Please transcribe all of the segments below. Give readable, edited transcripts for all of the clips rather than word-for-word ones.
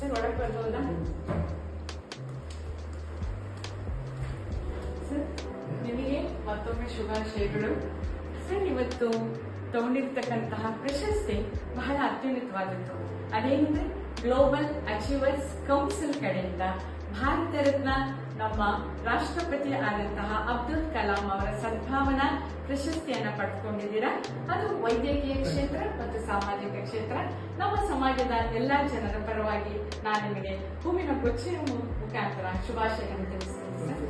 Sir ಒಳಗೆ ಬರ್ಬೋದಾ sir? ನಿಮಗೆ ಮತ್ತೊಮ್ಮೆ ಶುಭಾಶಯಗಳು ಸರ್. ಇವತ್ತು ತಗೊಂಡಿರ್ತಕ್ಕಂತಹ ಪ್ರಶಸ್ತಿ ಬಹಳ ಅತ್ಯುನ್ನತವಾದದ್ದು. ಅದೇನೆಂದ್ರೆ ಗ್ಲೋಬಲ್ ಅಚೀವರ್ಸ್ ಕೌನ್ಸಿಲ್ ಕಡೆಯಿಂದ ಭಾರತ ರತ್ನ ನಮ್ಮ ರಾಷ್ಟ್ರಪತಿ ಆದಂತಹ ಅಬ್ದುಲ್ ಕಲಾಂ ಅವರ ಸದ್ಭಾವನಾ ಪ್ರಶಸ್ತಿಯನ್ನ ಪಡೆದುಕೊಂಡಿದ್ದೀರಾ. ಅದು ವೈದ್ಯಕೀಯ ಕ್ಷೇತ್ರ ಮತ್ತು ಸಾಮಾಜಿಕ ಕ್ಷೇತ್ರ. ನಮ್ಮ ಸಮಾಜದ ಎಲ್ಲಾ ಜನರ ಪರವಾಗಿ ನಾನು ನಿಮಗೆ ಹೂವಿನ ಗುಚ್ಛೆಯ ಮುಖಾಂತರ ಶುಭಾಶಯಗಳನ್ನು ತಿಳಿಸ್ತೀನಿ ಸರ್.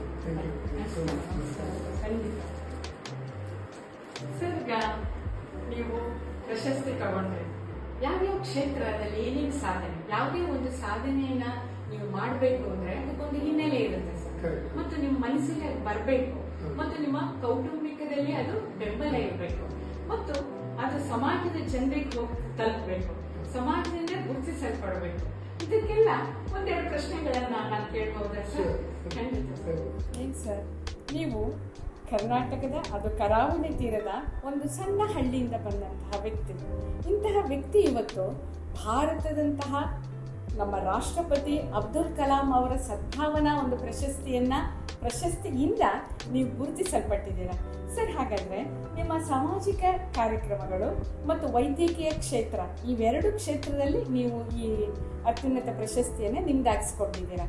ಈಗ ನೀವು ಪ್ರಶಸ್ತಿ ತಗೊಂಡ್ರಿ, ಯಾವ್ಯಾವ ಕ್ಷೇತ್ರದಲ್ಲಿ ಏನೇನು ಸಾಧನೆ, ಯಾವುದೇ ಒಂದು ಸಾಧನೆಯನ್ನ ನೀವು ಮಾಡಬೇಕು ಅಂದ್ರೆ ಅದಕ್ಕೊಂದು ಹಿನ್ನೆಲೆ ಇರುತ್ತೆ ಸರ್, ಮತ್ತು ನಿಮ್ಮ ಮನಸ್ಸಿಗೆ ಅದು ಬರಬೇಕು, ಮತ್ತು ನಿಮ್ಮ ಕೌಟುಂಬಿಕದಲ್ಲಿ ಅದು ಬೆಂಬಲ ಇರಬೇಕು, ಮತ್ತು ಅದು ಸಮಾಜದ ಜನರಿಗೆ ಹೋಗಿ ತಲುಪಬೇಕು, ಸಮಾಜದಿಂದ ಗುರುತಿಸಲ್ಪಡಬೇಕು. ಇದಕ್ಕೆಲ್ಲ ಒಂದೆರಡು ಪ್ರಶ್ನೆಗಳನ್ನ ನಾನು ಕೇಳಬಹುದಾ ಸರ್? ಖಂಡಿತ ಸರ್. ನೀವು ಕರ್ನಾಟಕದ ಅದು ಕರಾವಳಿ ತೀರದ ಒಂದು ಸಣ್ಣ ಹಳ್ಳಿಯಿಂದ ಬಂದಂತಹ ವ್ಯಕ್ತಿ. ಇಂತಹ ವ್ಯಕ್ತಿ ಇವತ್ತು ಭಾರತದಂತಹ ನಮ್ಮ ರಾಷ್ಟ್ರಪತಿ ಅಬ್ದುಲ್ ಕಲಾಂ ಅವರ ಸದ್ಭಾವನಾ ಒಂದು ಪ್ರಶಸ್ತಿಯಿಂದ ನೀವು ಗುರುತಿಸಲ್ಪಟ್ಟಿದ್ದೀರಾ ಸರ್. ಹಾಗಾದ್ರೆ ನಿಮ್ಮ ಸಾಮಾಜಿಕ ಕಾರ್ಯಕ್ರಮಗಳು ಮತ್ತು ವೈದ್ಯಕೀಯ ಕ್ಷೇತ್ರ, ಇವೆರಡು ಕ್ಷೇತ್ರದಲ್ಲಿ ನೀವು ಈ ಅತ್ಯುನ್ನತ ಪ್ರಶಸ್ತಿಯನ್ನು ನಿಮ್ದಾಗಿಸ್ಕೊಂಡಿದ್ದೀರಾ.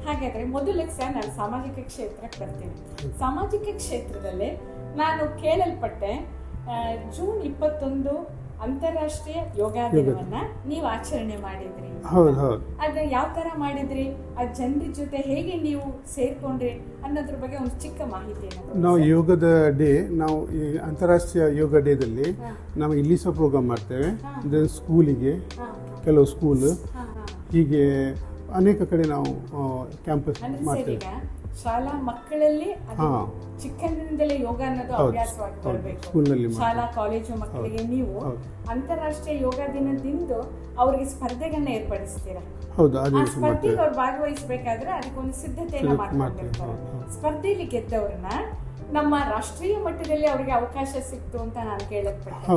ಹಾಗಾದ್ರೆ ಮೊದಲಿಗೆ ಸರ್ ನಾನು ಸಾಮಾಜಿಕ ಕ್ಷೇತ್ರಕ್ಕೆ ಬರ್ತೀನಿ. ಸಾಮಾಜಿಕ ಕ್ಷೇತ್ರದಲ್ಲಿ ನಾನು ಕೇಳಲ್ಪಟ್ಟೆ ಜೂನ್ 21 ಅಂತಾರಾಷ್ಟ್ರೀಯ ಯೋಗ ದಿನವನ್ನ ನೀವು ಆಚರಣೆ ಮಾಡಿದ್ರಿ. ಅದ ಯಾವ ತರ ಮಾಡಿದ್ರಿ, ಆ ಜನರ ಜೊತೆ ಹೇಗೆ ನೀವು ಸೇರ್ಕೊಂಡ್ರಿ ಅನ್ನೋದ್ರ ಬಗ್ಗೆ ಒಂದು ಚಿಕ್ಕ ಮಾಹಿತಿಯನ್ನು. ನಾವು ಯೋಗದ ಡೇ, ನಾವು ಈ ಅಂತಾರಾಷ್ಟ್ರೀಯ ಯೋಗ ಡೇದಲ್ಲಿ ನಾವು ಇಲ್ಲಿ ಸಹ ಪ್ರೋಗ್ರಾಮ್ ಮಾಡ್ತೇವೆ. ಸ್ಕೂಲಿಗೆ, ಕೆಲವು ಸ್ಕೂಲ್, ಹೀಗೆ ಅನೇಕ ಕಡೆ ನಾವು ಕ್ಯಾಂಪಸ್ ಮಾಡ್ತೇವೆ. ಶಾಲಾ ಮಕ್ಕಳಲ್ಲಿ ಚಿಕ್ಕಂದಿನಿಂದಲೇ ಯೋಗ ಅನ್ನೋದು ಅಭ್ಯಾಸವಾಗಿ ಬರಬೇಕು. ಶಾಲಾ ಕಾಲೇಜು ಮಕ್ಕಳಿಗೆ ನೀವು ಅಂತಾರಾಷ್ಟ್ರೀಯ ಯೋಗ ದಿನದಿಂದ ಅವರಿಗೆ ಸ್ಪರ್ಧೆಗಳನ್ನ ಏರ್ಪಡಿಸ್ತೀರಾ. ಆ ಸ್ಪರ್ಧೆಗೆ ಅವ್ರು ಭಾಗವಹಿಸಬೇಕಾದ್ರೆ ಅದಕ್ಕೊಂದು ಸಿದ್ಧತೆಯನ್ನ ಮಾಡ್ಕೊಂಡಿರ್ತಾರೆ. ಸ್ಪರ್ಧೆಯಲ್ಲಿ ಗೆದ್ದವ್ರನ್ನ ನಮ್ಮ ರಾಷ್ಟ್ರೀಯ ಮಟ್ಟದಲ್ಲಿ ಅವರಿಗೆ ಅವಕಾಶ ಸಿಕ್ತು ಅಂತ ನಾನು ಕೇಳಲ್ಪಟ್ಟೆ.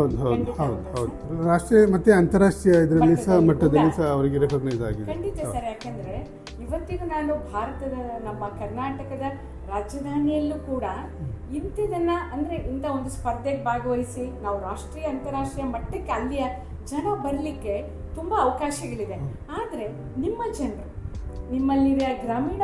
ರಾಷ್ಟ್ರೀಯ ಮತ್ತೆ ಅಂತಾರಾಷ್ಟ್ರೀಯ ಇದರಲ್ಲಿ ಸಹ ಮಟ್ಟದಲ್ಲಿ ಸಹ ಅವರಿಗೆ ರೆಕಗ್ನೈಸ್ ಆಗಿದೆ. ಖಂಡಿತ ಸರ್. ಯಾಕಂದ್ರೆ ಇವತ್ತಿಗೂ ನಾನು ಭಾರತದ ನಮ್ಮ ಕರ್ನಾಟಕದ ರಾಜಧಾನಿಯಲ್ಲೂ ಕೂಡ ಇಂಥದನ್ನ ಅಂದ್ರೆ ಇಂಥ ಒಂದು ಸ್ಪರ್ಧೆಗೆ ಭಾಗವಹಿಸಿ ನಾವು ರಾಷ್ಟ್ರೀಯ ಅಂತಾರಾಷ್ಟ್ರೀಯ ಮಟ್ಟಕ್ಕೆ ಅಲ್ಲಿಯ ಜನ ಬರಲಿಕ್ಕೆ ತುಂಬಾ ಅವಕಾಶಗಳಿದೆ. ಆದ್ರೆ ನಿಮ್ಮ ಜನರು, ನಿಮ್ಮಲ್ಲಿರುವ ಗ್ರಾಮೀಣ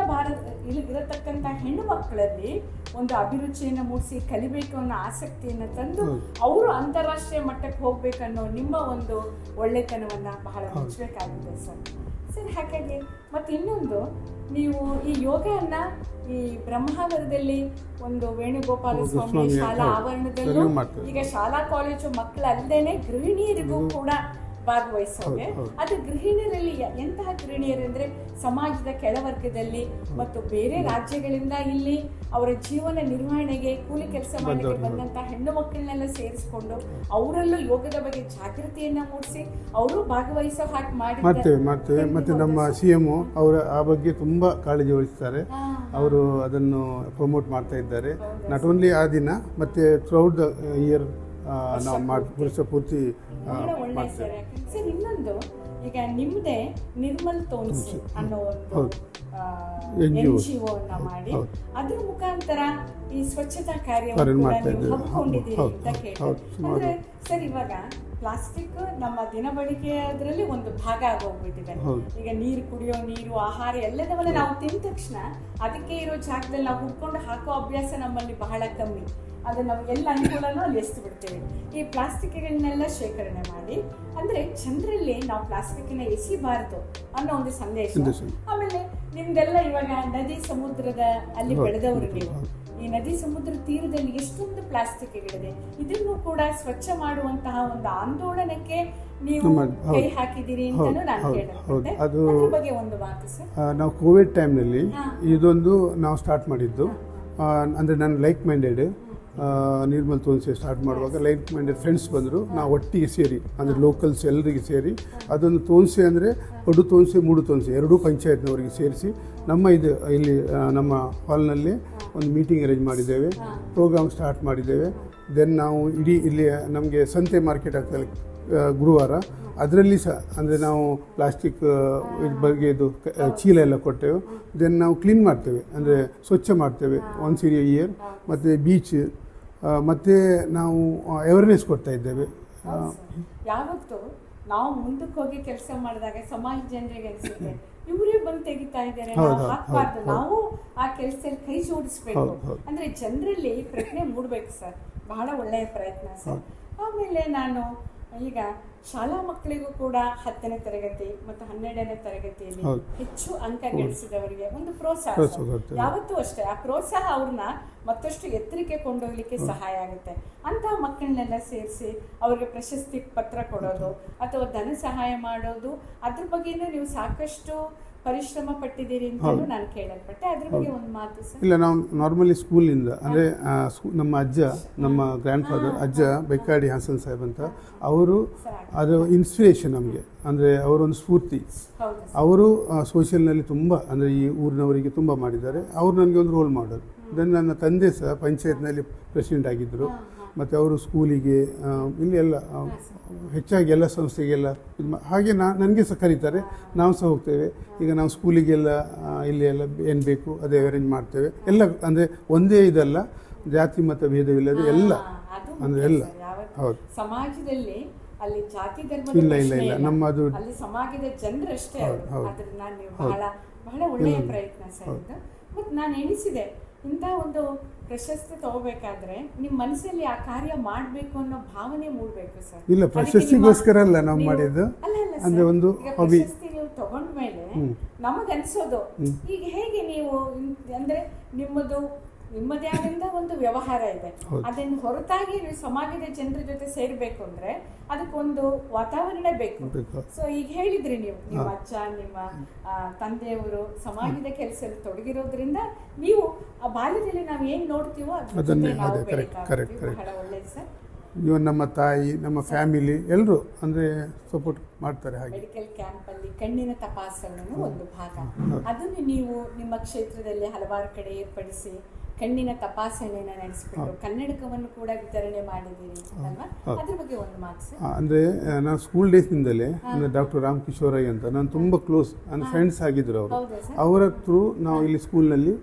ಇರತಕ್ಕಂಥ ಹೆಣ್ಣು ಮಕ್ಕಳಲ್ಲಿ ಒಂದು ಅಭಿರುಚಿಯನ್ನು ಮೂಡಿಸಿ ಕಲಿಬೇಕು ಅನ್ನೋ ಆಸಕ್ತಿಯನ್ನು ತಂದು ಅವರು ಅಂತಾರಾಷ್ಟ್ರೀಯ ಮಟ್ಟಕ್ಕೆ ಹೋಗ್ಬೇಕನ್ನೋ ನಿಮ್ಮ ಒಂದು ಒಳ್ಳೆತನವನ್ನ ಬಹಳ ಮೆಚ್ಚಬೇಕಾಗಿದೆ ಸರ್. ಹಾಗಾಗಿ ಮತ್ತೆ ಇನ್ನೊಂದು, ನೀವು ಈ ಯೋಗವನ್ನ ಈ ಬ್ರಹ್ಮಾವರದಲ್ಲಿ ಒಂದು ವೇಣುಗೋಪಾಲ ಸ್ವಾಮಿ ಶಾಲಾ ಆವರಣದಲ್ಲೂ, ಈಗ ಶಾಲಾ ಕಾಲೇಜು ಮಕ್ಕಳಲ್ಲದೇನೆ ಗೃಹಿಣಿಯರಿಗೂ ಕೂಡ ಭಾಗವಹಿಸೋಕೆ. ಅದು ಗೃಹಿಣಿಯರಲ್ಲಿ ಎಂತಹ ಗೃಹಿಣಿಯರು ಅಂದ್ರೆ ಸಮಾಜದ ಕೆಳವರ್ಗದಲ್ಲಿ ಮತ್ತು ಬೇರೆ ರಾಜ್ಯಗಳಿಂದ ಇಲ್ಲಿ ಅವರ ಜೀವನ ನಿರ್ವಹಣೆಗೆ ಕೂಲಿ ಕೆಲಸ ಮಾಡಲಿಕ್ಕೆ ಬಂದಂತಹ ಹೆಣ್ಣು ಮಕ್ಕಳನ್ನೆಲ್ಲ ಸೇರಿಸಿಕೊಂಡು ಅವರಲ್ಲೂ ಯೋಗದ ಬಗ್ಗೆ ಜಾಗೃತಿಯನ್ನ ಮೂಡಿಸಿ ಅವರು ಭಾಗವಹಿಸೋ ಹಾಗೆ ಮಾಡ್ತೇವೆ. ಮತ್ತೆ ನಮ್ಮ CM ಅವರ ಆ ಬಗ್ಗೆ ತುಂಬಾ ಕಾಳಜಿ ವಹಿಸ್ತಾರೆ. ಅವರು ಅದನ್ನು ಪ್ರಮೋಟ್ ಮಾಡ್ತಾ ಇದ್ದಾರೆ. ನಾಟ್ ಓನ್ಲಿ ಆ ದಿನ, ಮತ್ತೆ ಥ್ರೂಔಟ್ ದ ಇಯರ್ ನಾವು ವರ್ಷ ಪೂರ್ತಿ ಸರ್. ಇನ್ನೊಂದು, ಈಗ ನಿಮ್ಮದೇ ನಿರ್ಮಲ್ ತೋನ್ಸಿ ಅನ್ನೋ ಒಂದು NGO ಮಾಡಿ ಅದ್ರ ಮುಖಾಂತರ ಈ ಸ್ವಚ್ಛತಾ ಕಾರ್ಯವನ್ನು ಹಮ್ಮಿಕೊಂಡಿದ್ದೀರಿ ಅಂತ ಕೇಳಿ. ಅಂದ್ರೆ ಸರ್, ಇವಾಗ ಪ್ಲಾಸ್ಟಿಕ್ ನಮ್ಮ ದಿನಬಳಕೆಯದ್ರಲ್ಲಿ ಒಂದು ಭಾಗ ಆಗೋಗ್ಬಿಟ್ಟಿದೆ. ಈಗ ನೀರು, ಕುಡಿಯೋ ನೀರು, ಆಹಾರ ಎಲ್ಲದವನ್ನ ನಾವು ತಿಂದ ತಕ್ಷಣ ಅದಕ್ಕೆ ಇರೋ ಜಾಗದಲ್ಲಿ ನಾವು ಹುಡ್ಕೊಂಡು ಹಾಕೋ ಅಭ್ಯಾಸ ನಮ್ಮಲ್ಲಿ ಬಹಳ ಕಮ್ಮಿ. ಅದು ನಮ್ಗೆ ಎಲ್ಲ ಅನುಕೂಲನೂ ಅಲ್ಲಿ ಎಸ್ತು ಬಿಡ್ತೇವೆ. ಈ ಪ್ಲಾಸ್ಟಿಕ್ಗಳನ್ನೆಲ್ಲ ಶೇಖರಣೆ ಮಾಡಿ ಅಂದ್ರೆ ಜನರಲ್ಲಿ ನಾವು ಪ್ಲಾಸ್ಟಿಕ್ನ ಎಸಿಬಾರದು ಅನ್ನೋ ಒಂದು ಸಂದೇಶ. ಆಮೇಲೆ ನಿಮ್ದೆಲ್ಲ ಇವಾಗ ನದಿ ಸಮುದ್ರದ ಅಲ್ಲಿ ಬೆಳೆದವರು ನೀವು, ಈ ನದಿ ಸಮುದ್ರ ತೀರದಲ್ಲಿ ಎಷ್ಟೊಂದು ಪ್ಲಾಸ್ಟಿಕ್ಗಳಿದೆ. ಇದನ್ನು ಕೂಡ ಸ್ವಚ್ಛ ಮಾಡುವಂತಹ ಒಂದು ಆಂದೋಲನಕ್ಕೆ ನೀವು ಕೈ ಹಾಕಿದ್ದೀರಿ ಅಂತಾನು ನಾನು ಕೇಳಿದೆ. ಅದ್ರ ಬಗ್ಗೆ ಒಂದು ಮಾತು ಸರ್. ನಾವು ಕೋವಿಡ್ ಟೈಮ್ನಲ್ಲಿ ಇದೊಂದು ನಾವು ಸ್ಟಾರ್ಟ್ ಮಾಡಿದ್ದು. ಅಂದರೆ ನಾನು like minded Nirmal Thonse start ಮಾಡುವಾಗ ಲೈಕ್ ಮೈಂಡೆಡ್ ಫ್ರೆಂಡ್ಸ್ ಬಂದರು. ನಾವು ಒಟ್ಟಿಗೆ ಸೇರಿ, ಅಂದರೆ ಲೋಕಲ್ಸ್ ಎಲ್ಲರಿಗೆ ಸೇರಿ ಅದೊಂದು ತೋನ್ಸೆ ಅಂದರೆ ಪಡು ತೋನ್ಸೆ, ಮೂಡು ತೋನ್ಸೆ ಎರಡೂ ಪಂಚಾಯತ್ನವರಿಗೆ ಸೇರಿಸಿ ಇಲ್ಲಿ ನಮ್ಮ ಹಾಲ್ನಲ್ಲಿ ಒಂದು ಮೀಟಿಂಗ್ ಅರೇಂಜ್ ಮಾಡಿದ್ದೇವೆ, ಪ್ರೋಗ್ರಾಮ್ ಸ್ಟಾರ್ಟ್ ಮಾಡಿದ್ದೇವೆ. ದೆನ್ ನಾವು ಇಡೀ ಇಲ್ಲಿ ನಮಗೆ ಸಂತೆ ಮಾರ್ಕೆಟ್ ಆಗ್ತದೆ, ಗುರುವಾರ. ಅದರಲ್ಲಿ ಸಹ ಅಂದರೆ ನಾವು ಪ್ಲಾಸ್ಟಿಕ್ ಬಗೆದು ಚೀಲ ಎಲ್ಲ ಕೊಟ್ಟೆವು. ದೆನ್ ನಾವು ಕ್ಲೀನ್ ಮಾಡ್ತೇವೆ, ಅಂದರೆ ಸ್ವಚ್ಛ ಮಾಡ್ತೇವೆ ಒನ್ಸ್ ಇನ್ ಎ ಇಯರ್. ಮತ್ತು ಬೀಚ್ ಮತ್ತು ನಾವು ಅವೇರ್ನೆಸ್ ಕೊಡ್ತಾ ಇದ್ದೇವೆ. ಯಾವತ್ತು ನಾವು ಮುಂದಕ್ಕೆ ಹೋಗಿ ಕೆಲಸ ಮಾಡಿದಾಗ ಸಮಾಜ ಜನರಿಗೆ ಅನಿಸುತ್ತೆ ಇವರೇ ಬಂದು ತೆಗಿತಾ ಇದ್ದಾರೆ, ನಾವು ಹಾಕ್ಬಾರ್ದು, ನಾವು ಆ ಕೆಲಸದಲ್ಲಿ ಕೈ ಜೋಡಿಸ್ಬೇಕು ಅಂದ್ರೆ ಜನರಲ್ಲಿ ಪ್ರಜ್ಞೆ ಮೂಡಬೇಕು ಸರ್. ಬಹಳ ಒಳ್ಳೆಯ ಪ್ರಯತ್ನ ಸರ್. ಆಮೇಲೆ ನಾನು ಈಗ ಶಾಲಾ ಮಕ್ಕಳಿಗೂ ಕೂಡ 10ನೇ ತರಗತಿ ಮತ್ತು 12ನೇ ತರಗತಿಯಲ್ಲಿ ಹೆಚ್ಚು ಅಂಕ ಗಳಿಸಿದವರಿಗೆ ಒಂದು ಪ್ರೋತ್ಸಾಹ, ಯಾವತ್ತೂ ಅಷ್ಟೇ ಆ ಪ್ರೋತ್ಸಾಹ ಅವ್ರನ್ನ ಮತ್ತಷ್ಟು ಎತ್ತರಕ್ಕೆ ಕೊಂಡೊಯ್ಲಿಕ್ಕೆ ಸಹಾಯ ಆಗುತ್ತೆ. ಅಂತಹ ಮಕ್ಕಳನ್ನೆಲ್ಲ ಸೇರಿಸಿ ಅವ್ರಿಗೆ ಪ್ರಶಸ್ತಿ ಪತ್ರ ಕೊಡೋದು ಅಥವಾ ಧನ ಸಹಾಯ ಮಾಡೋದು, ಅದ್ರ ಬಗ್ಗೆನೂ ನೀವು ಸಾಕಷ್ಟು ಪರಿಶ್ರಮ ಪಟ್ಟಿದ್ದೀರಿ ಅಂತಲೂ ನಾನು ಕೇಳಲ್ಪಟ್ಟೆ. ಅದ್ರ ಬಗ್ಗೆ ಒಂದು ಮಾತು ಸರ್. ಇಲ್ಲ, ನಾವು ನಾರ್ಮಲಿ ಸ್ಕೂಲಿಂದ ಅಂದರೆ ನಮ್ಮ ಅಜ್ಜ, ನಮ್ಮ ಗ್ರ್ಯಾಂಡ್ ಫಾದರ್ ಅಜ್ಜ ಬೈಕಾಡಿ ಹಾಸನ್ ಸಾಹೇಬ್ ಅಂತ, ಅವರು ಅದು ಇನ್ಸ್ಪಿರೇಷನ್ ನಮಗೆ, ಅಂದರೆ ಅವರೊಂದು ಸ್ಫೂರ್ತಿ. ಅವರು ಸೋಷಿಯಲ್ನಲ್ಲಿ ತುಂಬ ಅಂದರೆ ಈ ಊರಿನವರಿಗೆ ತುಂಬ ಮಾಡಿದ್ದಾರೆ. ಅವರು ನನಗೆ ಒಂದು ರೋಲ್ ಮಾಡಲ್. ದೆನ್ ನನ್ನ ತಂದೆ ಸಹ ಪಂಚಾಯತ್ನಲ್ಲಿ ಪ್ರೆಸಿಡೆಂಟ್ ಆಗಿದ್ದರು. ಮತ್ತು ಅವರು ಸ್ಕೂಲಿಗೆ ಇಲ್ಲಿ ಎಲ್ಲ ಹೆಚ್ಚಾಗಿ ಎಲ್ಲ ಸಂಸ್ಥೆಗೆಲ್ಲ ಹಾಗೆ ನನಗೆ ಸಹ ಕರೀತಾರೆ, ನಾವು ಸಹ ಹೋಗ್ತೇವೆ. ಈಗ ನಾವು ಸ್ಕೂಲಿಗೆಲ್ಲ ಇಲ್ಲಿ ಎಲ್ಲ ಏನು ಬೇಕು ಅದೇ ಅರೇಂಜ್ ಮಾಡ್ತೇವೆ ಎಲ್ಲ. ಅಂದರೆ ಒಂದೇ ಇದಲ್ಲ, ಜಾತಿ ಮತ ಭೇದವಿಲ್ಲದೆ ಎಲ್ಲ, ಅಂದರೆ ಎಲ್ಲ. ಹೌದು, ಸಮಾಜದಲ್ಲಿ ಅಲ್ಲಿ ಜಾತಿ ಧರ್ಮ ಇಲ್ಲ ಇಲ್ಲ ಇಲ್ಲ, ನಮ್ಮದು ಅಲ್ಲಿ ಸಮಾಜದ ಜನರಷ್ಟೇ. ಅದನ್ನ ನೀವು ಬಹಳ ಬಹಳ ಒಳ್ಳೆಯ ಪ್ರಯತ್ನ ಸರ್ ಇದು. ಮತ್ತು ನಾನು ಎಣಿಸಿದೆ, ಇಂಥ ಒಂದು ಪ್ರಶಸ್ತಿ ತಗೋಬೇಕಾದ್ರೆ ನಿಮ್ಮ ಮನಸ್ಸಲ್ಲಿ ಆ ಕಾರ್ಯ ಮಾಡಬೇಕು ಅನ್ನೋ ಭಾವನೆ ಮೂಡಬೇಕು ಸರ್. ಇಲ್ಲ, ಪ್ರಶಸ್ತಿಗೋಸ್ಕರ ಅಲ್ಲ ನಾವು ಮಾಡಿದ್ದು, ಅಂದ್ರೆ ಒಂದು ಹಾಬಿ. ಪ್ರಶಸ್ತಿ ನೀವು ತಗೊಂಡ್ಮೇಲೆ ನಮಗನ್ಸೋದು ಈಗ ಹೇಗೆ ನೀವು ಅಂದ್ರೆ ನಿಮ್ಮದೇ ಆದಂತ ಒಂದು ವ್ಯವಹಾರ ಇದೆ, ಅದನ್ನು ಹೊರತಾಗಿ ನೀವು ಸಮಾಜದ ಜನರ ಜೊತೆ ಸೇರ್ಬೇಕು ಅಂದ್ರೆ ಅದಕ್ಕೊಂದು ವಾತಾವರಣ ಬೇಕು. ಸೊ ಈಗ ಹೇಳಿದ್ರಿ ನೀವು, ನಿಮ್ಮ ಅಜ್ಜ ನಿಮ್ಮ ತಂದೆಯವರು ಸಮಾಜದ ಕೆಲಸದಲ್ಲಿ ತೊಡಗಿರೋದ್ರಿಂದ ನೀವು ಆ ಬಾಲ್ಯದಲ್ಲಿ ನಾವು ಏನ್ ನೋಡ್ತೀವೋ ಅದನ್ನೇ ನಾವು ಬಹಳ ಒಳ್ಳೆಯದು ಸರ್. ಇವನ್ ನಮ್ಮ ತಾಯಿ, ನಮ್ಮ ಫ್ಯಾಮಿಲಿ ಎಲ್ಲರೂ ಅಂದರೆ ಸಪೋರ್ಟ್ ಮಾಡ್ತಾರೆ. ಹಾಗೆ ಮೆಡಿಕಲ್ ಕ್ಯಾಂಪ್ ಅಲ್ಲಿ ಕಣ್ಣಿನ ತಪಾಸಣೆ ಒಂದು ಭಾಗ, ಅದನ್ನು ನೀವು ನಿಮ್ಮ ಕ್ಷೇತ್ರದಲ್ಲಿ ಹಲವಾರು ಕಡೆ ಏರ್ಪಡಿಸಿ ಕಣ್ಣಿನ ತಪಾಸಣೆಯನ್ನು ನಡೆಸಿಬಿಟ್ಟು ಕನ್ನಡಕವನ್ನು ಕೂಡ ವಿತರಣೆ ಮಾಡಿದ್ದೀರಿ ಅಲ್ವಾ? ಅದ್ರ ಬಗ್ಗೆ ಒಂದು ಮಾತು ಸರ್. ಅಂದರೆ ನಾನು ಸ್ಕೂಲ್ ಡೇಸ್ನಿಂದಲೇ ಅಂದರೆ ಡಾಕ್ಟರ್ ರಾಮ್ ಕಿಶೋರಯ್ಯ ಅಂತ ನಾನು ತುಂಬ ಕ್ಲೋಸ್ ಅಂದರೆ ಫ್ರೆಂಡ್ಸ್ ಆಗಿದ್ದರು ಅವರು. ಅವರ ಥ್ರೂ ನಾವು ಇಲ್ಲಿ ಸ್ಕೂಲ್ನಲ್ಲಿ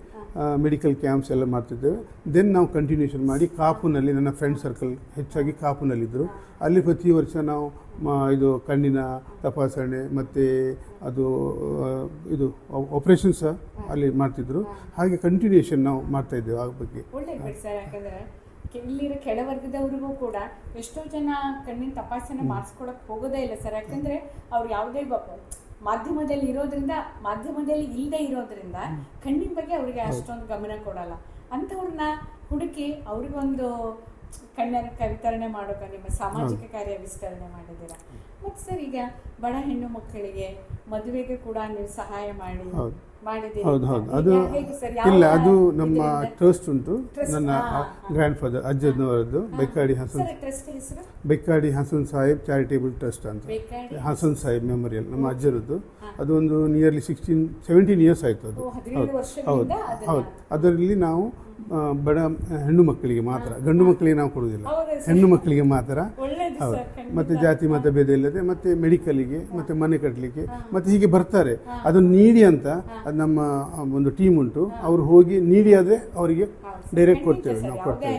ಮೆಡಿಕಲ್ ಕ್ಯಾಂಪ್ಸ್ ಎಲ್ಲ ಮಾಡ್ತಿದ್ದೇವೆ. ದೆನ್ ನಾವು ಕಂಟಿನ್ಯೂಷನ್ ಮಾಡಿ ಕಾಪುನಲ್ಲಿ, ನನ್ನ ಫ್ರೆಂಡ್ ಸರ್ಕಲ್ ಹೆಚ್ಚಾಗಿ ಕಾಪುನಲ್ಲಿದ್ದರು, ಅಲ್ಲಿ ಪ್ರತಿ ವರ್ಷ ನಾವು ಇದು ಕಣ್ಣಿನ ತಪಾಸಣೆ ಮತ್ತು ಅದು ಇದು ಆಪರೇಷನ್ ಸಹ ಅಲ್ಲಿ ಮಾಡ್ತಿದ್ರು. ಹಾಗೆ ಕಂಟಿನ್ಯೂಷನ್ ನಾವು ಮಾಡ್ತಾಯಿದ್ದೇವೆ ಆ ಬಗ್ಗೆ. ಒಳ್ಳೆಯದು ಸರ್. ಯಾಕಂದರೆ ಇಲ್ಲಿರೋ ಕೆಳವರ್ಗದವ್ರಿಗೂ ಕೂಡ ಎಷ್ಟೋ ಜನ ಕಣ್ಣಿನ ತಪಾಸಣೆ ಮಾಡಿಸ್ಕೊಳಕ್ಕೆ ಹೋಗೋದೇ ಇಲ್ಲ ಸರ್. ಯಾಕಂದರೆ ಅವ್ರು ಯಾವುದೇ ಮಾಧ್ಯಮದಲ್ಲಿ ಇರೋದ್ರಿಂದ, ಮಾಧ್ಯಮದಲ್ಲಿ ಇಲ್ಲದೆ ಇರೋದ್ರಿಂದ ಕಣ್ಣಿನ ಬಗ್ಗೆ ಅವರಿಗೆ ಅಷ್ಟೊಂದು ಗಮನ ಕೊಡಲ್ಲ. ಅಂಥವ್ರನ್ನ ಹುಡುಕಿ ಅವ್ರಿಗೊಂದು ಕಣ್ಣನ್ನು ವಿತರಣೆ ಮಾಡೋಕೆ ನಿಮ್ಮ ಸಾಮಾಜಿಕ ಕಾರ್ಯ ವಿಸ್ತರಣೆ ಮಾಡಿದ್ದೀರಾ. ಮತ್ತು ಸರ್ ಈಗ ಬಡ ಹೆಣ್ಣು ಮಕ್ಕಳಿಗೆ ಮದುವೆಗೆ ಕೂಡ ನೀವು ಸಹಾಯ ಮಾಡಿದ್ದೀರಿ. ಹೌದು ಹೌದು, ಅದು ಇಲ್ಲ, ಅದು ನಮ್ಮ ಟ್ರಸ್ಟ್ ಉಂಟು. ನನ್ನ ಗ್ರ್ಯಾಂಡ್ ಫಾದರ್ ಅಜ್ಜನವರದ್ದು ಬೈಕಾಡಿ ಹಸನ್, ಬೈಕಾಡಿ ಹಸನ್ ಸಾಹೇಬ್ ಚಾರಿಟೇಬಲ್ ಟ್ರಸ್ಟ್ ಅಂತ, ಹಸನ್ ಸಾಹೇಬ್ ಮೆಮೋರಿಯಲ್ ನಮ್ಮ ಅಜ್ಜರದ್ದು. ಅದು ಒಂದು ನಿಯರ್ಲಿ 17 ಇಯರ್ಸ್ ಆಯಿತು ಅದು. ಹೌದು ಹೌದು, ಅದರಲ್ಲಿ ನಾವು ಬಡ ಹೆಣ್ಣು ಮಕ್ಕಳಿಗೆ ಮಾತ್ರ, ಗಂಡು ಮಕ್ಕಳಿಗೆ ನಾವು ಕೊಡುವುದಿಲ್ಲ, ಹೆಣ್ಣು ಮಕ್ಕಳಿಗೆ ಮಾತ್ರ. ಹೌದು, ಮತ್ತು ಜಾತಿ ಮತ ಭೇದ ಇಲ್ಲದೆ, ಮತ್ತು ಮೆಡಿಕಲಿಗೆ, ಮತ್ತು ಮನೆ ಕಟ್ಟಲಿಕ್ಕೆ, ಮತ್ತು ಹೀಗೆ ಬರ್ತಾರೆ. ಅದನ್ನು ನೀಡಿ ಅಂತ ಅದು ನಮ್ಮ ಒಂದು ಟೀಮ್ ಉಂಟು, ಅವರು ಹೋಗಿ ನೀಡಿ ಆದರೆ ಅವರಿಗೆ ಡೈರೆಕ್ಟ್ ಕೊಡ್ತೇವೆ, ನಾವು ಕೊಡ್ತೇವೆ.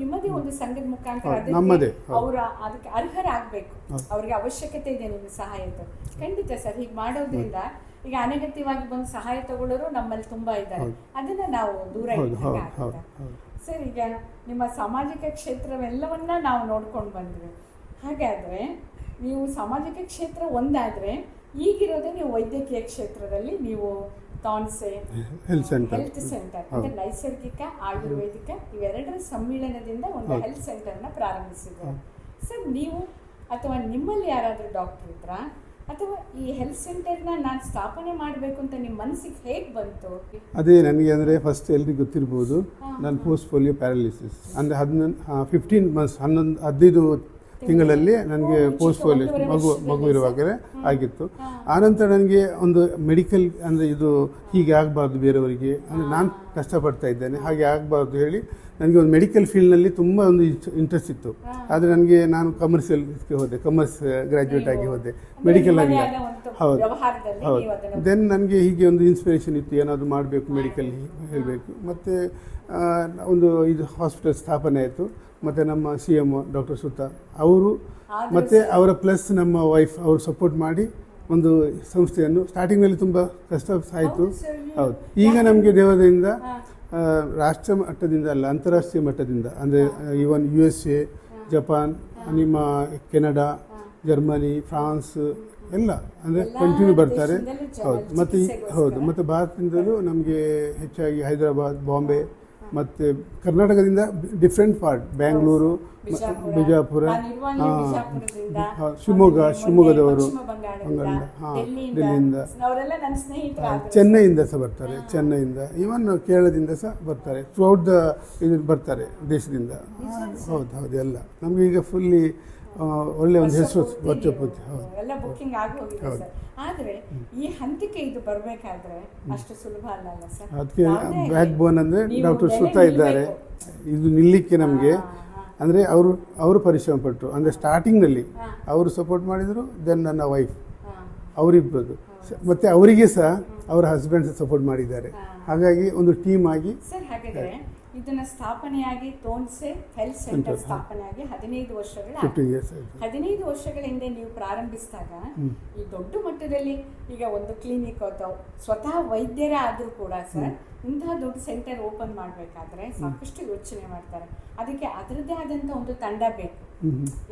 ನಿಮ್ಮದೇ ಒಂದು ಸಂಘದ ಮುಖಾಂತರ ನಮ್ಮದೇ ಅವರ ಅದಕ್ಕೆ ಅರ್ಹರಾಗಬೇಕು, ಅವ್ರಿಗೆ ಅವಶ್ಯಕತೆ ಇದೆ ನಿಮ್ಮ ಸಹಾಯದ. ಖಂಡಿತ ಸರ್. ಹೀಗೆ ಮಾಡೋದ್ರಿಂದ ಈಗ ಅನಗತ್ಯವಾಗಿ ಬಂದು ಸಹಾಯ ತಗೊಳ್ಳೋರು ನಮ್ಮಲ್ಲಿ ತುಂಬಾ ಇದ್ದಾರೆ, ಅದನ್ನ ನಾವು ದೂರ ಇಡಲಿಕ್ಕೆ ಆಗುತ್ತೆ ಸರ್. ಈಗ ನಿಮ್ಮ ಸಾಮಾಜಿಕ ಕ್ಷೇತ್ರವೆಲ್ಲವನ್ನ ನಾವು ನೋಡ್ಕೊಂಡು ಬಂದ್ವಿ. ಹಾಗಾದ್ರೆ ನೀವು ಸಾಮಾಜಿಕ ಕ್ಷೇತ್ರ ಒಂದಾದ್ರೆ, ಈಗಿರೋದೇ ನೀವು ವೈದ್ಯಕೀಯ ಕ್ಷೇತ್ರದಲ್ಲಿ ನೀವು ತಾನ್ಸೆ ಹೆಲ್ತ್ ಸೆಂಟರ್ ಅಂದ್ರೆ ನೈಸರ್ಗಿಕ ಆಯುರ್ವೇದಿಕ ಇವೆರಡರ ಸಮ್ಮಿಳನದಿಂದ ಒಂದು ಹೆಲ್ತ್ ಸೆಂಟರ್ನ ಪ್ರಾರಂಭಿಸಿದ್ದಾರೆ ಸರ್. ನೀವು ಅಥವಾ ನಿಮ್ಮಲ್ಲಿ ಯಾರಾದರೂ ಡಾಕ್ಟರ್ ಇದ್ರಾ, ಅಥವಾ ಈ ಹೆಲ್ತ್ ಸೆಂಟರ್ನ ನಾನು ಸ್ಥಾಪನೆ ಮಾಡಬೇಕು ಅಂತ ನಿಮ್ಮ ಮನಸ್ಸಿಗೆ ಹೇಗೆ ಬಂತು? ಅದೇ ನನಗೆ ಅಂದರೆ ಫಸ್ಟ್ ಎಲ್ರಿಗೂ ಗೊತ್ತಿರ್ಬೋದು, ನಾನು ಪೋಸ್ಟ್ ಪೋಲಿಯೋ ಪ್ಯಾರಾಲಿಸಿಸ್ ಅಂದರೆ 15 ಮಂತ್ಸ್ 15 ತಿಂಗಳಲ್ಲಿ ನನಗೆ ಪೋಸ್ಟ್ ಮಗು ಇರುವಾಗಲೇ ಆಗಿತ್ತು. ಆನಂತರ ನನಗೆ ಒಂದು ಮೆಡಿಕಲ್ ಅಂದರೆ ಇದು ಹೀಗೆ ಆಗಬಾರ್ದು, ಬೇರೆಯವರಿಗೆ ಅಂದರೆ ನಾನು ಕಷ್ಟಪಡ್ತಾ ಇದ್ದೇನೆ ಹಾಗೆ ಆಗಬಾರ್ದು ಹೇಳಿ ನನಗೆ ಒಂದು ಮೆಡಿಕಲ್ ಫೀಲ್ಡ್ನಲ್ಲಿ ತುಂಬ ಒಂದು ಇಂಟ್ರೆಸ್ಟ್ ಇತ್ತು. ಆದರೆ ನನಗೆ ನಾನು ಕಮರ್ಷಿಯಲ್ಗೆ ಹೋದೆ, ಕಾಮರ್ಸ್ ಗ್ರ್ಯಾಜುಯೇಟ್ ಆಗಿ ಹೋದೆ, ಮೆಡಿಕಲ್ ಆಗಿಲ್ಲ. ಹೌದು ಹೌದು. ದೆನ್ ನನಗೆ ಹೀಗೆ ಒಂದು ಇನ್ಸ್ಪಿರೇಷನ್ ಇತ್ತು, ಏನಾದರೂ ಮಾಡಬೇಕು, ಮೆಡಿಕಲ್ ಹೇಳಬೇಕು. ಮತ್ತು ಒಂದು ಇದು ಹಾಸ್ಪಿಟಲ್ ಸ್ಥಾಪನೆ ಆಯಿತು. ಮತ್ತು ನಮ್ಮ CM ಡಾಕ್ಟರ್ ಸುತಾ ಅವರು ಮತ್ತು ಅವರ ಪ್ಲಸ್ ನಮ್ಮ ವೈಫ್ ಅವರು ಸಪೋರ್ಟ್ ಮಾಡಿ ಒಂದು ಸಂಸ್ಥೆಯನ್ನು ಸ್ಟಾರ್ಟಿಂಗ್ನಲ್ಲಿ ತುಂಬ ಕಷ್ಟ ಆಯಿತು. ಹೌದು. ಈಗ ನಮಗೆ ದೇವದಿಂದ ರಾಷ್ಟ್ರ ಮಟ್ಟದಿಂದ ಅಲ್ಲ, ಅಂತಾರಾಷ್ಟ್ರೀಯ ಮಟ್ಟದಿಂದ ಅಂದರೆ ಈವನ್ USA, ಜಪಾನ್, ನಿಮ್ಮ ಕೆನಡಾ, ಜರ್ಮನಿ, ಫ್ರಾನ್ಸ್ ಎಲ್ಲ ಅಂದರೆ ಕಂಟಿನ್ಯೂ ಬರ್ತಾರೆ. ಹೌದು. ಮತ್ತು ಭಾರತದಿಂದಲೂ ನಮಗೆ ಹೆಚ್ಚಾಗಿ ಹೈದರಾಬಾದ್, ಬಾಂಬೆ ಮತ್ತು ಕರ್ನಾಟಕದಿಂದ ಡಿಫ್ರೆಂಟ್ ಪಾರ್ಟ್, ಬ್ಯಾಂಗ್ಳೂರು, ಬಿಜಾಪುರ, ಶಿವಮೊಗ್ಗದವರು, ಡೆಲ್ಲಿಯಿಂದ, ಚೆನ್ನೈಯಿಂದ ಸಹ ಬರ್ತಾರೆ, ಚೆನ್ನೈಯಿಂದ, ಈವನ್ ಕೇರಳದಿಂದ ಸಹ ಬರ್ತಾರೆ, ಥ್ರೂಔಟ್ ದ ಇದು ಬರ್ತಾರೆ ದೇಶದಿಂದ. ಹೌದು ಎಲ್ಲ ನಮಗೆ ಈಗ ಫುಲ್ಲಿ ಒಳ್ಳೆ ಒಂದು ಹೆಸರು ವರ್ಷಪೂರ್ತಿ. ಎಲ್ಲ ಬುಕ್ಕಿಂಗ್ ಆಗಿ ಹೋಗಿದೆ ಸರ್. ಆದರೆ ಈ ಹಂತಕ್ಕೆ ಇದು ಬರಬೇಕಾದ್ರೆ ಅಷ್ಟು ಸುಲಭ ಅಲ್ಲ ಸರ್. ಅದಕ್ಕೆ ಬ್ಯಾಕ್ ಬೋನ್ ಅಂದರೆ ಡಾಕ್ಟರ್ ಸುತಾ ಇದ್ದಾರೆ. ಇದು ನಿಲ್ಲಿಕ್ಕೆ ನಮಗೆ ಅಂದರೆ ಅವರು ಪರಿಶ್ರಮ ಪಟ್ಟರು. ಅಂದರೆ ಸ್ಟಾರ್ಟಿಂಗ್ನಲ್ಲಿ ಅವರು ಸಪೋರ್ಟ್ ಮಾಡಿದರು. ದೆನ್ ನನ್ನ ವೈಫ್ ಅವರಿಬ್ಬರದು ಮತ್ತು ಅವರಿಗೆ ಸಹ ಅವರ ಹಸ್ಬೆಂಡ್ ಸಪೋರ್ಟ್ ಮಾಡಿದ್ದಾರೆ. ಹಾಗಾಗಿ ಒಂದು ಟೀಮ್ ಆಗಿ ಸರ್. ಹಾಗಾದರೆ ಇದನ್ನ ಸ್ಥಾಪನೆಯಾಗಿ ತೋನ್ಸೆ ಹೆಲ್ತ್ ಸೆಂಟರ್ ಸ್ಥಾಪನೆಯಾಗಿ 15 ವರ್ಷಗಳ ಹಿಂದೆ ನೀವು ಪ್ರಾರಂಭಿಸಿದಾಗ ಈ ದೊಡ್ಡ ಮಟ್ಟದಲ್ಲಿ ಈಗ ಒಂದು ಕ್ಲಿನಿಕ್ ಅಥವಾ ಸ್ವತಃ ವೈದ್ಯರೇ ಆದರೂ ಕೂಡ ಸರ್ ಇಂತಹ ದೊಡ್ಡ ಸೆಂಟರ್ ಓಪನ್ ಮಾಡಬೇಕಾದ್ರೆ ಸಾಕಷ್ಟು ಯೋಚನೆ ಮಾಡ್ತಾರೆ. ಅದಕ್ಕೆ ಅದರದ್ದೇ ಆದಂಥ ಒಂದು ತಂಡ ಬೇಕು.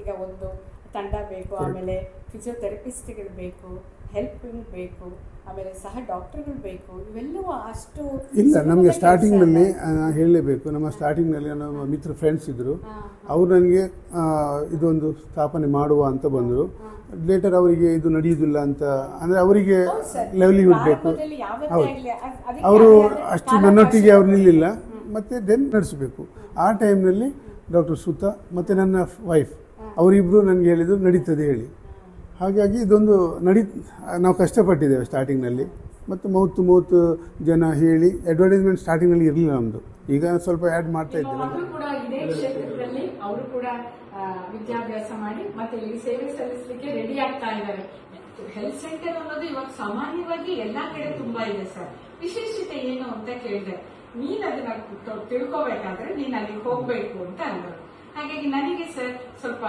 ಈಗ ಒಂದು ತಂಡ ಬೇಕು, ಆಮೇಲೆ ಫಿಸಿಯೋಥೆರಪಿಸ್ಟ್ಗಳು ಬೇಕು, ಹೆಲ್ಪಿಂಗ್ ಬೇಕು, ಆಮೇಲೆ ಸಹ ಡಾಕ್ಟರ್ಗಳು ಬೇಕು. ಇವೆಲ್ಲವೂ ಅಷ್ಟು ಇಲ್ಲ. ನಮಗೆ ಸ್ಟಾರ್ಟಿಂಗ್ನಲ್ಲಿ ಹೇಳಲೇಬೇಕು, ನಮ್ಮ ಸ್ಟಾರ್ಟಿಂಗ್ನಲ್ಲಿ ನಮ್ಮ ಮಿತ್ರ ಫ್ರೆಂಡ್ಸ್ ಇದ್ದರು. ಅವರು ನನಗೆ ಇದೊಂದು ಸ್ಥಾಪನೆ ಮಾಡುವ ಅಂತ ಬಂದರು. ಲೇಟರ್ ಅವರಿಗೆ ಇದು ನಡೆಯುವುದಿಲ್ಲ ಅಂತ, ಅಂದರೆ ಅವರಿಗೆ ಲೆವ್ಲಿಹುಡ್ ಬೇಕು. ಹೌದು. ಅವರು ಅಷ್ಟು ನನ್ನೊಟ್ಟಿಗೆ ಅವ್ರು ನಿಲ್ಲಿಲ್ಲ. ಮತ್ತು ದೆನ್ ನಡೆಸಬೇಕು. ಆ ಟೈಮ್ನಲ್ಲಿ ಡಾಕ್ಟರ್ ಸುತಾ ಮತ್ತು ನನ್ನ ವೈಫ್ ಅವರಿಬ್ಬರು ನನಗೆ ಹೇಳಿದರು ನಡೀತದೆ ಹೇಳಿ. ಹಾಗಾಗಿ ಇದೊಂದು ನಾವು ಕಷ್ಟಪಟ್ಟಿದ್ದೇವೆ ಸ್ಟಾರ್ಟಿಂಗ್ನಲ್ಲಿ. ಮತ್ತು ಮೌತ್ ಜನ ಹೇಳಿ ಅಡ್ವರ್ಟೈಸ್ಮೆಂಟ್ ಸ್ಟಾರ್ಟಿಂಗ್ನಲ್ಲಿ ಇರಲಿಲ್ಲ ನಮ್ಮದು. ಈಗ ಸ್ವಲ್ಪ ಆ್ಯಡ್ ಮಾಡ್ತಾ ಇದ್ದೇವೆ. ಅವರು ಕೂಡ ಇದೇ ಕ್ಷೇತ್ರದಲ್ಲಿ ಅವರು ಕೂಡ ವಿದ್ಯಾಭ್ಯಾಸ ಮಾಡಿ ಮತ್ತೆ ಇಲ್ಲಿ ಸೇವೆ ಸಲ್ಲಿಸಲಿಕ್ಕೆ ರೆಡಿ ಆಗ್ತಾ ಇದ್ದಾರೆ. ಹೆಲ್ತ್ ಸೆಂಟರ್ ಅನ್ನೋದು ಇವಾಗ ಸಾಮಾನ್ಯವಾಗಿ ಎಲ್ಲಾ ಕಡೆ ತುಂಬಾ ಇದೆ ಸರ್. ವಿಶೇಷತೆ ಏನು ಅಂತ ಕೇಳಿದೆ. ನೀನ್ ಅದನ್ನ ತಿಳ್ಕೋಬೇಕಾದ್ರೆ ನೀನ್ ಅಲ್ಲಿಗೆ ಹೋಗ್ಬೇಕು ಅಂತ ಅಂದ್ರು. ಹಾಗಾಗಿ ನನಗೆ ಸರ್ ಸ್ವಲ್ಪ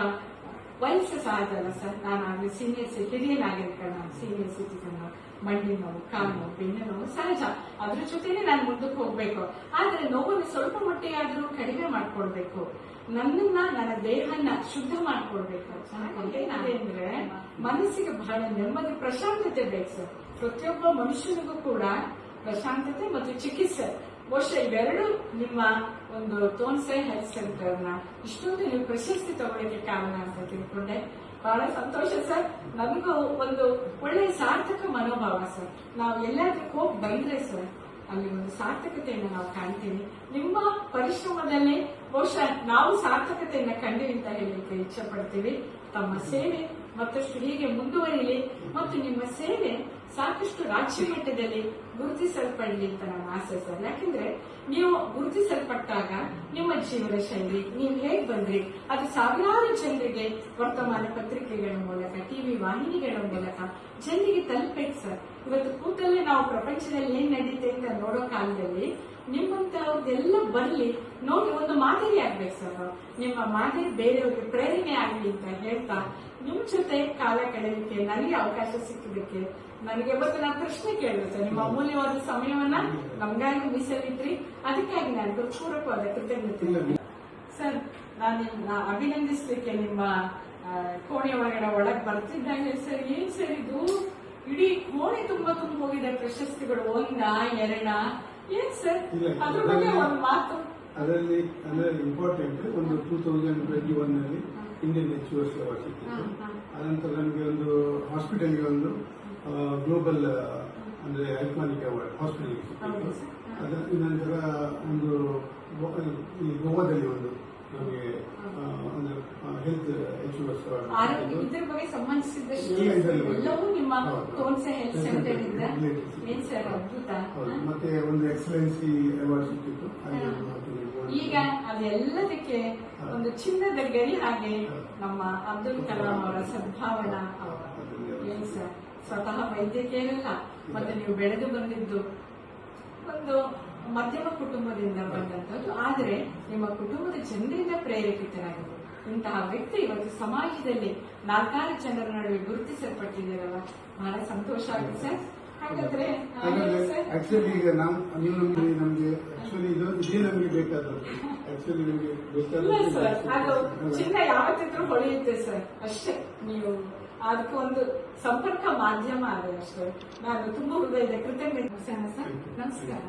ವಯಸ್ಸು ಸಾಧಲ್ಲ ಸರ್. ನಾನು ಹಿರಿಯನಾಗಿರ್ತಾರೆ, ನಾನು ಸೀನಿಯರ್ ಸಿಟಿಸನ್, ಮಂಡಿ ನೋವು, ಕಾಲು ನೋವು, ಬೆನ್ನು ನೋವು ಸಹಜ. ಅದ್ರ ಜೊತೆನೆ ನಾನು ಮುಂದಕ್ಕೆ ಹೋಗ್ಬೇಕು. ಆದ್ರೆ ನೋವನ್ನು ಸ್ವಲ್ಪ ಮಟ್ಟಿಗೆ ಆದ್ರೂ ಕಡಿಮೆ ಮಾಡ್ಕೊಳ್ಬೇಕು. ನನ್ನ ದೇಹನ ಶುದ್ಧ ಮಾಡ್ಕೊಳ್ಬೇಕು. ಏನಿದೆ ಅಂದ್ರೆ ಮನಸ್ಸಿಗೆ ಬಹಳ ನೆಮ್ಮದಿ, ಪ್ರಶಾಂತತೆ ಬೇಕು ಸರ್. ಪ್ರತಿಯೊಬ್ಬ ಮನುಷ್ಯನಿಗೂ ಕೂಡ ಪ್ರಶಾಂತತೆ ಮತ್ತು ಚಿಕಿತ್ಸೆ, ಬಹುಶಃ ಇವೆರಡು ನಿಮ್ಮ ಒಂದು ತೋನ್ಸೆ ಹೆಲ್ತ್ ಸೆಂಟರ್ನ ಇಷ್ಟೊಂದು ನೀವು ಪ್ರಶಸ್ತಿ ತಗೊಳ್ಳಕ್ಕೆ ಕಾರಣ ಅಂತ ತಿಳ್ಕೊಂಡೆ. ಬಹಳ ಸಂತೋಷ ಸರ್. ನಮಗೂ ಒಂದು ಒಳ್ಳೆಯ ಸಾರ್ಥಕ ಮನೋಭಾವ ಸರ್. ನಾವು ಎಲ್ಲಾದ್ರೂ ಹೋಗಿ ಬಂದ್ರೆ ಸರ್ ಅಲ್ಲಿ ಒಂದು ಸಾರ್ಥಕತೆಯನ್ನು ನಾವು ಕಾಣ್ತೀವಿ. ನಿಮ್ಮ ಪರಿಶ್ರಮದಲ್ಲಿ ಬಹುಶಃ ನಾವು ಸಾರ್ಥಕತೆಯನ್ನು ಕಂಡಿವಿ ಅಂತ ಹೇಳಲಿಕ್ಕೆ ಇಚ್ಛೆ ಪಡ್ತೀವಿ. ತಮ್ಮ ಸೇವೆ ಮತ್ತಷ್ಟು ಹೀಗೆ ಮುಂದುವರಿಯಲಿ ಮತ್ತು ನಿಮ್ಮ ಸೇವೆ ಸಾಕಷ್ಟು ರಾಜ್ಯ ಮಟ್ಟದಲ್ಲಿ ಗುರುತಿಸಲ್ಪಡಲಿ ಅಂತ ನನ್ನ ಆಸೆ ಸರ್. ಯಾಕಂದ್ರೆ ನೀವು ಗುರುತಿಸಲ್ಪಟ್ಟಾಗ ನಿಮ್ಮ ಜೀವನ ಶೈಲಿ, ನೀವು ಹೇಗ್ ಬಂದ್ರಿ, ಅದು ಸಾವಿರಾರು ಜನರಿಗೆ ವರ್ತಮಾನ ಪತ್ರಿಕೆಗಳ ಮೂಲಕ, ಟಿವಿ ವಾಹಿನಿಗಳ ಮೂಲಕ ಜನರಿಗೆ ತಲುಪಬೇಕು ಸರ್. ಇವತ್ತು ಕೂತಲ್ಲೇ ನಾವು ಪ್ರಪಂಚದಲ್ಲಿ ಏನ್ ನಡೀತೆ ಅಂತ ನೋಡೋ ಕಾಲದಲ್ಲಿ ನಿಮ್ಮಂತವ್ರದ್ದೆಲ್ಲ ಬರ್ಲಿ, ನೋಡಿ ಒಂದು ಮಾದರಿ ಆಗ್ಬೇಕು ಸರ್. ನಿಮ್ಮ ಮಾದರಿ ಬೇರೆಯವ್ರಿಗೆ ಪ್ರೇರಣೆ ಆಗ್ಲಿ ಅಂತ ಹೇಳ್ತಾ ನಿಮ್ ಜೊತೆ ಕಾಲ ಕಳೆಯಲಿಕ್ಕೆ ನನಗೆ ಅವಕಾಶ ಸಿಕ್ಕಿದ್ದಕ್ಕೆ ನನಗೆ ನಾನು ಪ್ರಶ್ನೆ ಕೇಳಿದೆ ಸರ್. ನಿಮ್ಮ ಅಮೂಲ್ಯವಾದ ಸಮಯವನ್ನ ನಮ್ಗಾಗಿ ಮೀಸಲಿಟ್ರಿ, ಅದಕ್ಕಾಗಿ ನಾನು ಪೂರಕವಾದ ಕೃತಜ್ಞತೆ ಸರ್. ನಾನು ಅಭಿನಂದಿಸ್ಲಿಕ್ಕೆ ನಿಮ್ಮ ಕೋಣೆ ಒಳಗೆ ಬರ್ತಿದ್ದಾಗ ಸರ್, ಏನ್ ಸರ್ ಇದು ಇಡೀ ಕೋಣೆ ತುಂಬಾ ಹೋಗಿದೆ ಪ್ರಶಸ್ತಿಗಳು, ಒಂದಾ ಎರಡಾ ಏನ್ ಸರ್? ಅದ್ರ ಬಗ್ಗೆ ಒಂದು ಮಾತು. ಅದರಲ್ಲಿ ಅಂದ್ರೆ ಇಂಪಾರ್ಟೆಂಟ್ ಒಂದು 2021 ನಲ್ಲಿ ಇಂಡಿಯನ್ HUS ಅವಾರ್ಡ್ ಸಿಕ್ಕಿತ್ತು. ಅನಂತರ ನನಗೆ ಒಂದು ಹಾಸ್ಪಿಟಲ್ಗೆ ಒಂದು ಗ್ಲೋಬಲ್ ಅಂದ್ರೆ ಐಕಾನಿಕ್ ಅವಾರ್ಡ್ ಹಾಸ್ಪಿಟಲ್ಗೆ ಸಿಕ್ಕಿತ್ತು. ಅದರ ನಂತರ ಒಂದು ಗೋವಾದಲ್ಲಿ ಒಂದು ನಮಗೆ ಒಂದು ಹೆಲ್ತ್ ಇನ್ಶೂರೆನ್ಸ್ ಆರೋಗ್ಯ ಇದ್ರ ಬಗ್ಗೆ ಸಂಬಂಧಿಸಿದಷ್ಟು ಎಲ್ಲವೂ ನಿಮ್ಮ ತೋನ್ಸೆ ಹೆಲ್ತ್ ಸೆಂಟರ್ ಇಂದ ಏನ್ ಸರ್ ಅದ್ಭುತ. ಮತ್ತೆ ಒಂದು ಎಕ್ಸಲೆನ್ಸಿ ಅವಾರ್ಡ್ ಸಿಕ್ಕಿತ್ತು. ಈಗ ಅದೆಲ್ಲದಕ್ಕೆ ಒಂದು ಚಿನ್ನದ ಗರಿ ಹಾಗೆ ನಮ್ಮ ಅಬ್ದುಲ್ ಕಲಾಂ ಅವರ ಸದ್ಭಾವನಾ ಏನ್ ಸರ್, ಸ್ವತಃ ವೈದ್ಯಕೀಯರಲ್ಲ, ಮತ್ತೆ ನೀವು ಬೆಳೆದು ಬಂದಿದ್ದು ಒಂದು ಮಧ್ಯಮ ಕುಟುಂಬದಿಂದ ಬಂದಂತದ್ದು, ಆದ್ರೆ ನಿಮ್ಮ ಕುಟುಂಬದ ಜನರಿಂದ ಪ್ರೇರೇಪಿತರಾಗಿದ್ದು ಇಂತಹ ವ್ಯಕ್ತಿ ಇವತ್ತು ಸಮಾಜದಲ್ಲಿ 4 ಜನರ ನಡುವೆ ಗುರುತಿಸಲ್ಪಟ್ಟಿದ್ದೀರಲ್ಲ, ಬಹಳ ಸಂತೋಷ ಆಗುತ್ತೆ ಸರ್. ಹಾಗಾದ್ರೆ ಆಕ್ಚುಲಿ ಈಗ ನೀವು ನಮ್ಗೆ ಆಕ್ಚುಲಿ ಇದೇ ನಮ್ಗೆ ಬೇಕಾದದ್ದು. ಆಕ್ಚುಲಿ ನಿಮ್ಗೆ ಇಲ್ಲ ಸರ್, ಅದು ಚಿನ್ನ ಯಾವತ್ತಿದ್ರೂ ಹೊಳೆಯುತ್ತೆ ಸರ್, ಅಷ್ಟೇ. ನೀವು ಅದಕ್ಕೆ ಒಂದು ಸಂಪರ್ಕ ಮಾಧ್ಯಮ ಅದೇ ಅಷ್ಟೇ. ನಾನು ತುಂಬಾ ಹೃದಯದ ಕೃತಜ್ಞತೆ ಸರ್. ನಮಸ್ಕಾರ.